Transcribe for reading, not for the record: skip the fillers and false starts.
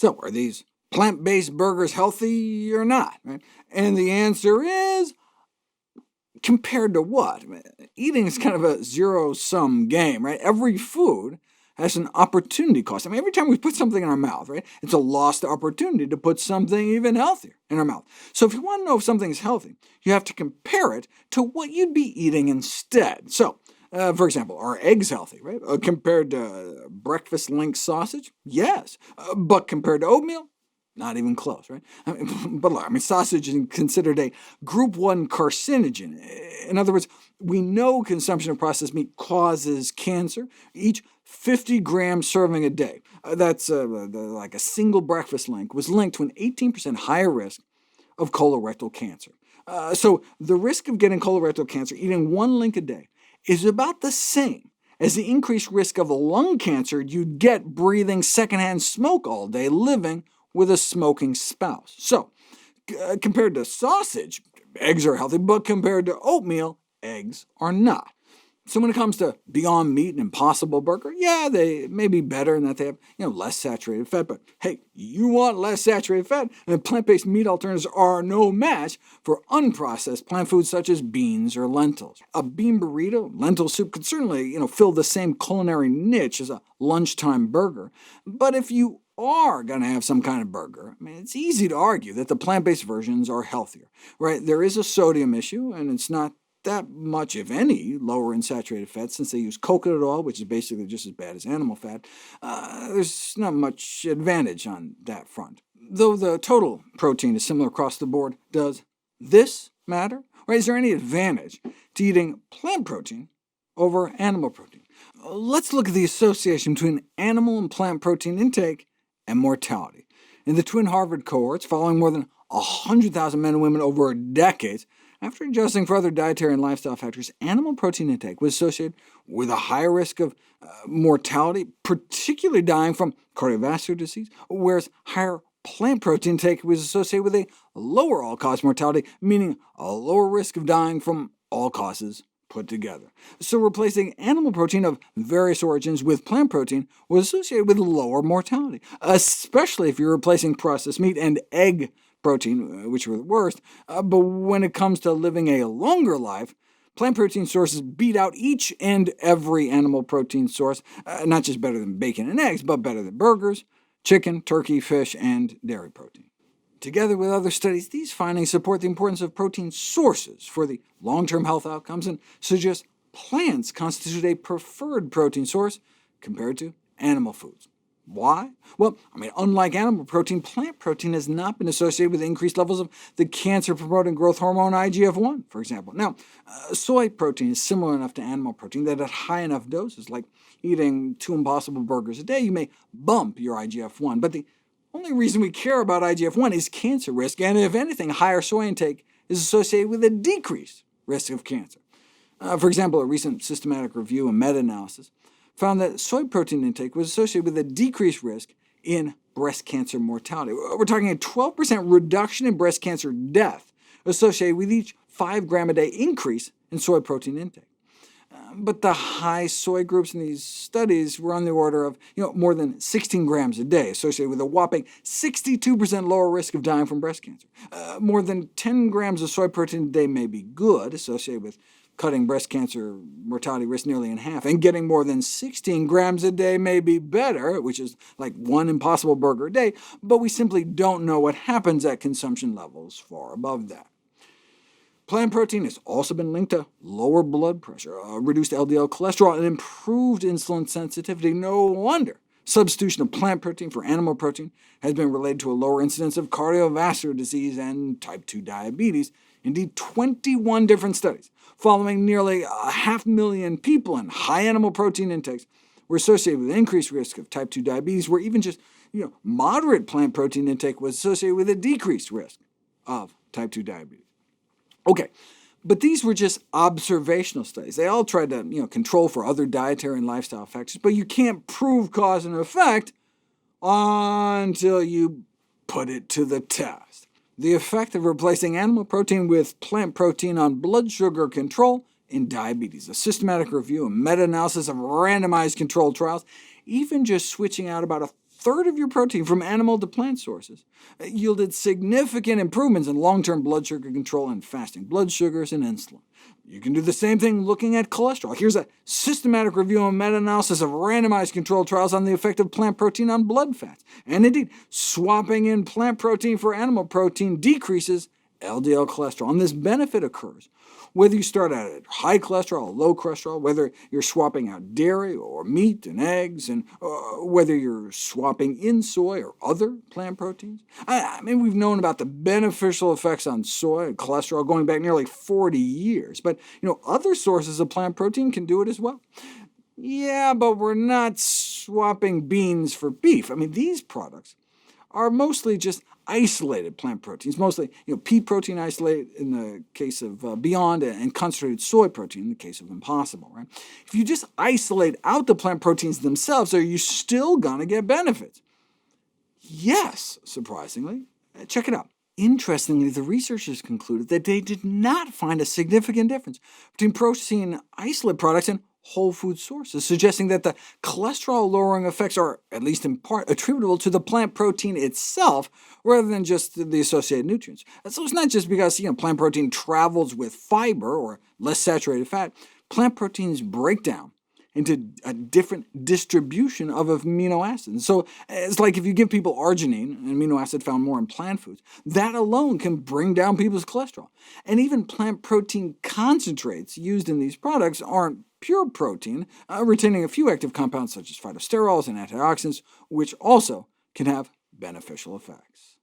So are these plant-based burgers healthy or not? Right? And the answer is, compared to what? I mean, eating is kind of a zero-sum game, right? Every food has an opportunity cost. I mean, every time we put something in our mouth, right, it's a lost opportunity to put something even healthier in our mouth. So if you want to know if something is healthy, you have to compare it to what you'd be eating instead. So, for example, are eggs healthy, right? Compared to breakfast link sausage? Yes. But compared to oatmeal? Not even close, right? But look, sausage is considered a Group 1 carcinogen. In other words, we know consumption of processed meat causes cancer. Each 50-gram serving a day, that's like a single breakfast link, was linked to an 18% higher risk of colorectal cancer. So the risk of getting colorectal cancer eating one link a day is about the same as the increased risk of lung cancer you'd get breathing secondhand smoke all day living with a smoking spouse. So, compared to sausage, eggs are healthy, but compared to oatmeal, eggs are not. So when it comes to Beyond Meat and Impossible Burger, yeah, they may be better in that they have less saturated fat, but hey, you want less saturated fat, and plant-based meat alternatives are no match for unprocessed plant foods such as beans or lentils. A bean burrito, lentil soup could certainly fill the same culinary niche as a lunchtime burger, but if you are going to have some kind of burger, it's easy to argue that the plant-based versions are healthier, right? There is a sodium issue, and it's not that much, if any, lower in saturated fat, since they use coconut oil, which is basically just as bad as animal fat. There's not much advantage on that front. Though the total protein is similar across the board, does this matter? Right? Is there any advantage to eating plant protein over animal protein? Let's look at the association between animal and plant protein intake and mortality. In the twin Harvard cohorts, following more than 100,000 men and women over decades, after adjusting for other dietary and lifestyle factors, animal protein intake was associated with a higher risk of mortality, particularly dying from cardiovascular disease, whereas higher plant protein intake was associated with a lower all-cause mortality, meaning a lower risk of dying from all causes put together. So replacing animal protein of various origins with plant protein was associated with lower mortality, especially if you're replacing processed meat and egg protein, which were the worst. But when it comes to living a longer life, plant protein sources beat out each and every animal protein source, not just better than bacon and eggs, but better than burgers, chicken, turkey, fish, and dairy protein. Together with other studies, these findings support the importance of protein sources for the long-term health outcomes and suggest plants constitute a preferred protein source compared to animal foods. Why? Well, unlike animal protein, plant protein has not been associated with increased levels of the cancer-promoting growth hormone IGF-1, for example. Now, soy protein is similar enough to animal protein that at high enough doses, like eating 2 Impossible Burgers a day, you may bump your IGF-1. But the only reason we care about IGF-1 is cancer risk, and if anything, higher soy intake is associated with a decreased risk of cancer. For example, a recent systematic review and meta-analysis found that soy protein intake was associated with a decreased risk in breast cancer mortality. We're talking a 12% reduction in breast cancer death associated with each 5-gram a day increase in soy protein intake. But the high soy groups in these studies were on the order of more than 16 grams a day, associated with a whopping 62% lower risk of dying from breast cancer. More than 10 grams of soy protein a day may be good, associated with cutting breast cancer mortality risk nearly in half, and getting more than 16 grams a day may be better, which is like 1 Impossible Burger a day, but we simply don't know what happens at consumption levels far above that. Plant protein has also been linked to lower blood pressure, reduced LDL cholesterol, and improved insulin sensitivity. No wonder substitution of plant protein for animal protein has been related to a lower incidence of cardiovascular disease and type 2 diabetes. Indeed, 21 different studies following nearly 500,000 people in high animal protein intakes were associated with increased risk of type 2 diabetes, where even just moderate plant protein intake was associated with a decreased risk of type 2 diabetes. Okay, but these were just observational studies. They all tried to control for other dietary and lifestyle factors, but you can't prove cause and effect until you put it to the test. The effect of replacing animal protein with plant protein on blood sugar control in diabetes, a systematic review and meta-analysis of randomized controlled trials, even just switching out about third of your protein from animal to plant sources yielded significant improvements in long-term blood sugar control and fasting blood sugars and insulin. You can do the same thing looking at cholesterol. Here's a systematic review and meta-analysis of randomized controlled trials on the effect of plant protein on blood fats. And indeed, swapping in plant protein for animal protein decreases LDL cholesterol, and this benefit occurs whether you start out at high cholesterol or low cholesterol, whether you're swapping out dairy or meat and eggs, and whether you're swapping in soy or other plant proteins. I mean, we've known about the beneficial effects on soy and cholesterol going back nearly 40 years, but other sources of plant protein can do it as well. Yeah, but we're not swapping beans for beef. I mean, these products are mostly just isolated plant proteins, mostly pea protein isolate in the case of Beyond, and concentrated soy protein in the case of Impossible. Right? If you just isolate out the plant proteins themselves, are you still going to get benefits? Yes, surprisingly. Check it out. Interestingly, the researchers concluded that they did not find a significant difference between protein isolate products and whole food sources, suggesting that the cholesterol-lowering effects are, at least in part, attributable to the plant protein itself, rather than just the associated nutrients. So it's not just because plant protein travels with fiber or less saturated fat. Plant proteins break down into a different distribution of amino acids. So it's like if you give people arginine, an amino acid found more in plant foods, that alone can bring down people's cholesterol. And even plant protein concentrates used in these products aren't pure protein, retaining a few active compounds such as phytosterols and antioxidants, which also can have beneficial effects.